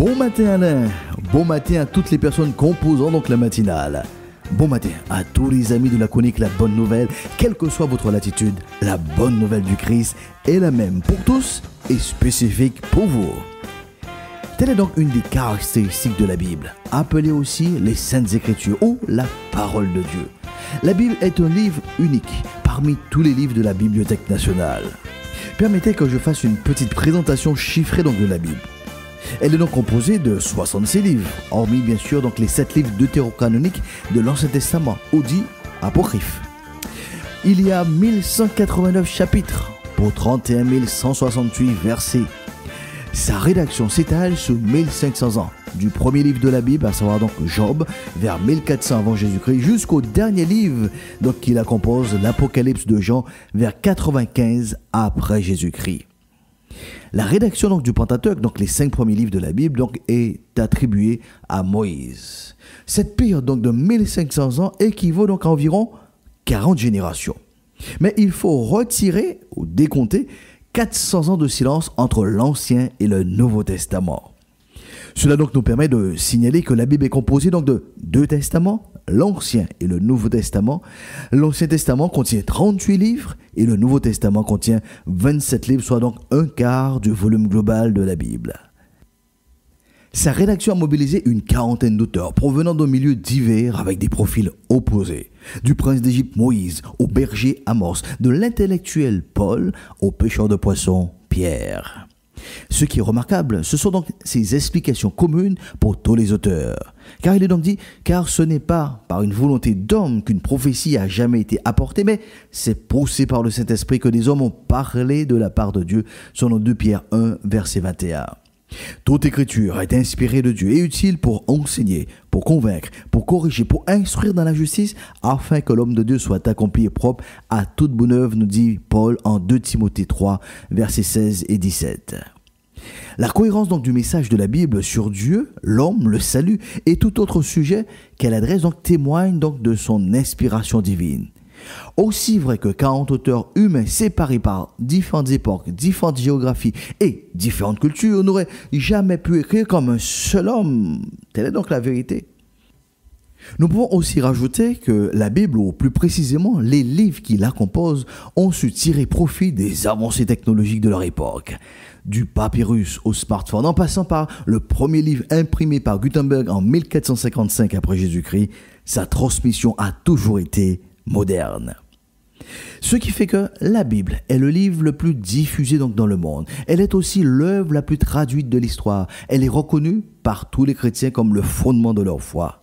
Bon matin Alain, bon matin à toutes les personnes composant donc la matinale. Bon matin à tous les amis de la chronique La Bonne Nouvelle, quelle que soit votre latitude, la bonne nouvelle du Christ est la même pour tous et spécifique pour vous. Telle est donc une des caractéristiques de la Bible, appelée aussi les Saintes Écritures ou la Parole de Dieu. La Bible est un livre unique parmi tous les livres de la Bibliothèque nationale. Permettez que je fasse une petite présentation chiffrée donc de la Bible. Elle est donc composée de 66 livres, hormis bien sûr donc les 7 livres deutérocanoniques de l'Ancien Testament, ou dit apocryphes. Il y a 1189 chapitres pour 31 168 versets. Sa rédaction s'étale sur 1500 ans, du premier livre de la Bible, à savoir donc Job, vers 1400 avant Jésus-Christ, jusqu'au dernier livre donc qui la compose, l'Apocalypse de Jean, vers 95 après Jésus-Christ. La rédaction donc du Pentateuque, donc les 5 premiers livres de la Bible, donc est attribuée à Moïse. Cette période donc de 1500 ans équivaut donc à environ 40 générations. Mais il faut retirer ou décompter 400 ans de silence entre l'Ancien et le Nouveau Testament. Cela donc nous permet de signaler que la Bible est composée donc de 2 testaments, l'Ancien et le Nouveau Testament. L'Ancien Testament contient 38 livres et le Nouveau Testament contient 27 livres, soit donc un quart du volume global de la Bible. Sa rédaction a mobilisé une quarantaine d'auteurs provenant de milieux divers avec des profils opposés. Du prince d'Égypte Moïse au berger Amos, de l'intellectuel Paul au pêcheur de poissons Pierre. Ce qui est remarquable, ce sont donc ces explications communes pour tous les auteurs. Car il est donc dit, car ce n'est pas par une volonté d'homme qu'une prophétie a jamais été apportée, mais c'est poussé par le Saint-Esprit que des hommes ont parlé de la part de Dieu, selon 2 Pierre 1, verset 21. Toute écriture est inspirée de Dieu et utile pour enseigner, pour convaincre, pour corriger, pour instruire dans la justice, afin que l'homme de Dieu soit accompli et propre à toute bonne œuvre, nous dit Paul en 2 Timothée 3, versets 16 et 17. La cohérence donc du message de la Bible sur Dieu, l'homme, le salut et tout autre sujet qu'elle adresse donc témoigne donc de son inspiration divine. Aussi vrai que 40 auteurs humains séparés par différentes époques, différentes géographies et différentes cultures n'auraient jamais pu écrire comme un seul homme. Telle est donc la vérité. Nous pouvons aussi rajouter que la Bible, ou plus précisément les livres qui la composent, ont su tirer profit des avancées technologiques de leur époque. Du papyrus au smartphone, en passant par le premier livre imprimé par Gutenberg en 1455 après Jésus-Christ, sa transmission a toujours été moderne. Ce qui fait que la Bible est le livre le plus diffusé donc dans le monde. Elle est aussi l'œuvre la plus traduite de l'histoire. Elle est reconnue par tous les chrétiens comme le fondement de leur foi.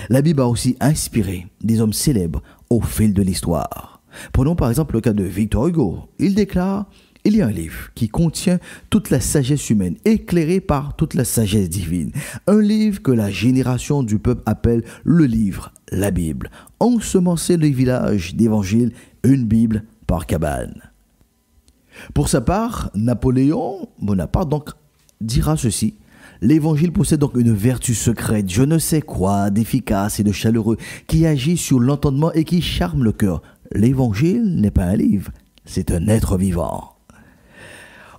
La Bible a aussi inspiré des hommes célèbres au fil de l'histoire. Prenons par exemple le cas de Victor Hugo. Il déclare: il y a un livre qui contient toute la sagesse humaine, éclairée par toute la sagesse divine. Un livre que la génération du peuple appelle le livre, la Bible. Ensemencé les villages d'évangiles, une Bible par cabane. Pour sa part, Napoléon Bonaparte donc dira ceci: l'évangile possède donc une vertu secrète, je ne sais quoi, d'efficace et de chaleureux, qui agit sur l'entendement et qui charme le cœur. L'évangile n'est pas un livre, c'est un être vivant.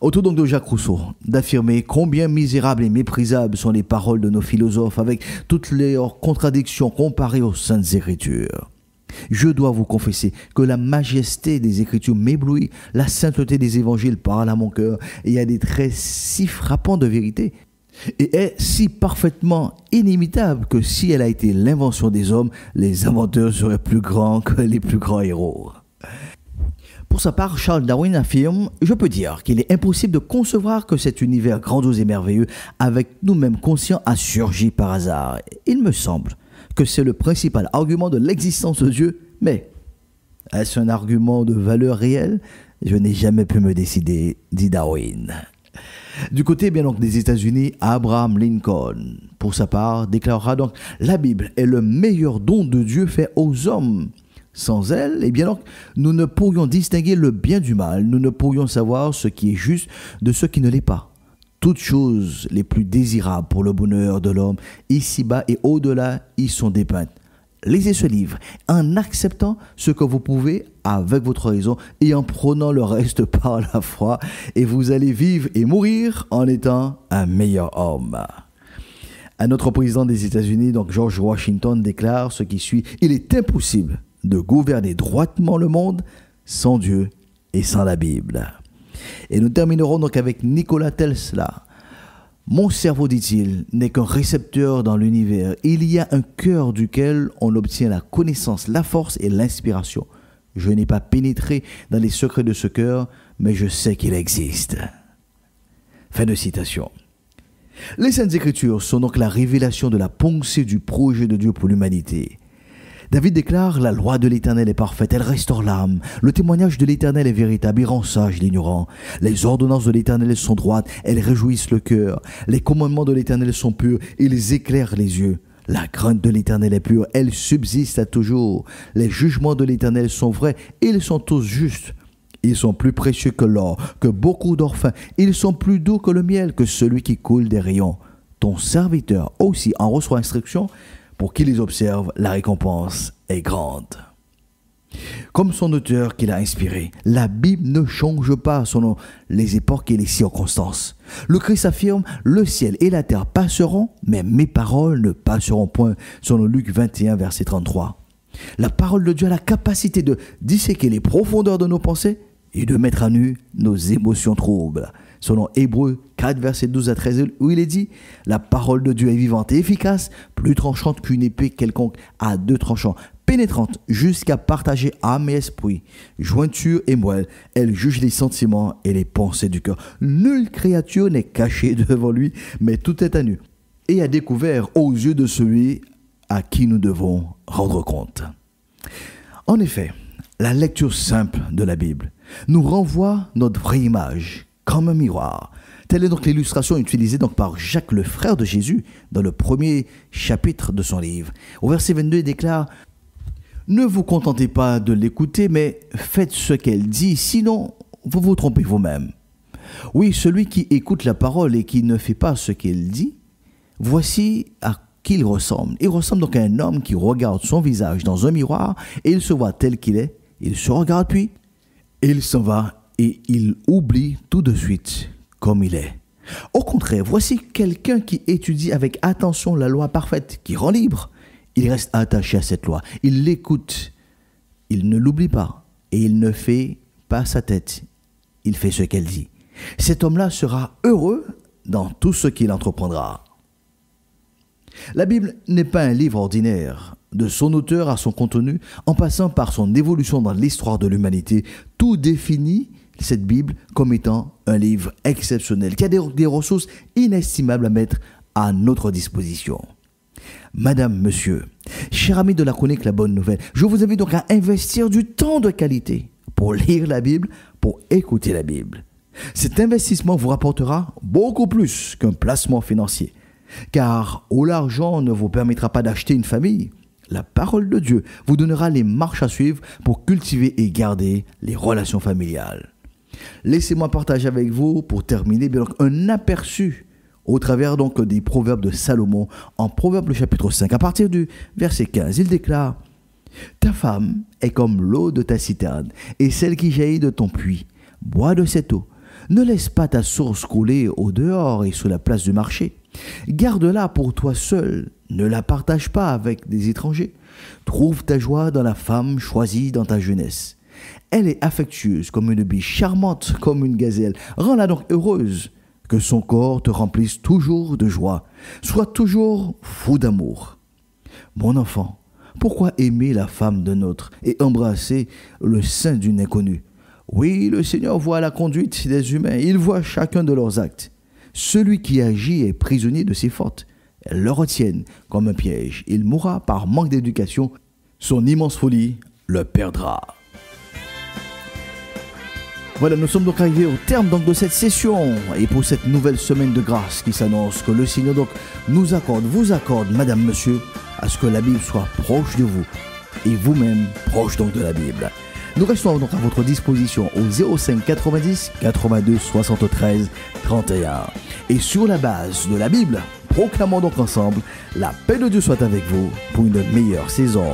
Autour donc de Jacques Rousseau, d'affirmer combien misérables et méprisables sont les paroles de nos philosophes avec toutes leurs contradictions comparées aux Saintes Écritures. Je dois vous confesser que la majesté des Écritures m'éblouit, la sainteté des évangiles parle à mon cœur et il y a des traits si frappants de vérité et est si parfaitement inimitable que si elle a été l'invention des hommes, les inventeurs seraient plus grands que les plus grands héros. Pour sa part, Charles Darwin affirme « Je peux dire qu'il est impossible de concevoir que cet univers grandiose et merveilleux, avec nous-mêmes conscients, a surgi par hasard. Il me semble que c'est le principal argument de l'existence de Dieu, mais est-ce un argument de valeur réelle? Je n'ai jamais pu me décider, dit Darwin. » Du côté bien donc des États-Unis, Abraham Lincoln, pour sa part, déclarera donc « La Bible est le meilleur don de Dieu fait aux hommes. » Sans elle, eh bien donc, nous ne pourrions distinguer le bien du mal, nous ne pourrions savoir ce qui est juste de ce qui ne l'est pas. Toutes choses les plus désirables pour le bonheur de l'homme, ici-bas et au-delà, y sont dépeintes. Lisez ce livre en acceptant ce que vous pouvez avec votre raison et en prenant le reste par la foi, et vous allez vivre et mourir en étant un meilleur homme. Un autre président des États-Unis, donc George Washington, déclare ce qui suit: il est impossible de gouverner droitement le monde sans Dieu et sans la Bible. Et nous terminerons donc avec Nikola Tesla. Mon cerveau, dit-il, n'est qu'un récepteur dans l'univers. Il y a un cœur duquel on obtient la connaissance, la force et l'inspiration. Je n'ai pas pénétré dans les secrets de ce cœur, mais je sais qu'il existe. Fin de citation. Les Saintes Écritures sont donc la révélation de la pensée du projet de Dieu pour l'humanité. David déclare: la loi de l'Éternel est parfaite, elle restaure l'âme. Le témoignage de l'Éternel est véritable, il rend sage l'ignorant. Les ordonnances de l'Éternel sont droites, elles réjouissent le cœur. Les commandements de l'Éternel sont purs, ils éclairent les yeux. La crainte de l'Éternel est pure, elle subsiste à toujours. Les jugements de l'Éternel sont vrais, ils sont tous justes. Ils sont plus précieux que l'or, que beaucoup d'or fin. Ils sont plus doux que le miel, que celui qui coule des rayons. Ton serviteur aussi en reçoit instruction. Pour qui les observe, la récompense est grande. Comme son auteur qui l'a inspiré, la Bible ne change pas selon les époques et les circonstances. Le Christ affirme: le ciel et la terre passeront, mais mes paroles ne passeront point, selon Luc 21, verset 33. La parole de Dieu a la capacité de disséquer les profondeurs de nos pensées et de mettre à nu nos émotions troubles. Selon Hébreux 4, verset 12 à 13, où il est dit: la parole de Dieu est vivante et efficace, plus tranchante qu'une épée quelconque à deux tranchants, pénétrante jusqu'à partager âme et esprit, jointure et moelle. Elle juge les sentiments et les pensées du cœur. Nulle créature n'est cachée devant lui, mais tout est à nu et à découvert aux yeux de celui à qui nous devons rendre compte. En effet, la lecture simple de la Bible nous renvoie notre vraie image comme un miroir. Telle est donc l'illustration utilisée donc par Jacques, le frère de Jésus, dans le premier chapitre de son livre. Au verset 22, il déclare: ne vous contentez pas de l'écouter, mais faites ce qu'elle dit, sinon vous vous trompez vous-même. Oui, celui qui écoute la parole et qui ne fait pas ce qu'elle dit, voici à qui il ressemble. Il ressemble donc à un homme qui regarde son visage dans un miroir et il se voit tel qu'il est. Il se regarde puis, et il s'en va et il oublie tout de suite comme il est. Au contraire, voici quelqu'un qui étudie avec attention la loi parfaite qui rend libre. Il reste attaché à cette loi, il l'écoute, il ne l'oublie pas et il ne fait pas sa tête, il fait ce qu'elle dit. Cet homme-là sera heureux dans tout ce qu'il entreprendra. La Bible n'est pas un livre ordinaire. De son auteur à son contenu, en passant par son évolution dans l'histoire de l'humanité, tout définit cette Bible comme étant un livre exceptionnel, qui a des ressources inestimables à mettre à notre disposition. Madame, monsieur, cher ami de la chronique La Bonne Nouvelle, je vous invite donc à investir du temps de qualité pour lire la Bible, pour écouter la Bible. Cet investissement vous rapportera beaucoup plus qu'un placement financier. Car où l'argent ne vous permettra pas d'acheter une famille, la parole de Dieu vous donnera les marches à suivre pour cultiver et garder les relations familiales. Laissez-moi partager avec vous, pour terminer, un aperçu au travers donc des proverbes de Salomon. En Proverbe le chapitre 5, à partir du verset 15, il déclare: ta femme est comme l'eau de ta citerne et celle qui jaillit de ton puits. Bois de cette eau. Ne laisse pas ta source couler au dehors et sur la place du marché. Garde-la pour toi seul, ne la partage pas avec des étrangers. Trouve ta joie dans la femme choisie dans ta jeunesse. Elle est affectueuse comme une biche, charmante comme une gazelle. Rends-la donc heureuse, que son corps te remplisse toujours de joie. Sois toujours fou d'amour. Mon enfant, pourquoi aimer la femme d'un autre et embrasser le sein d'une inconnue? Oui, le Seigneur voit la conduite des humains, il voit chacun de leurs actes. Celui qui agit est prisonnier de ses fautes. Elles le retiennent comme un piège. Il mourra par manque d'éducation. Son immense folie le perdra. Voilà, nous sommes donc arrivés au terme donc de cette session et pour cette nouvelle semaine de grâce qui s'annonce, que le Seigneur donc nous accorde, vous accorde, madame, monsieur, à ce que la Bible soit proche de vous et vous-même proche donc de la Bible. Nous restons donc à votre disposition au 05 90 82 73 31. Et sur la base de la Bible, proclamons donc ensemble: la paix de Dieu soit avec vous pour une meilleure saison.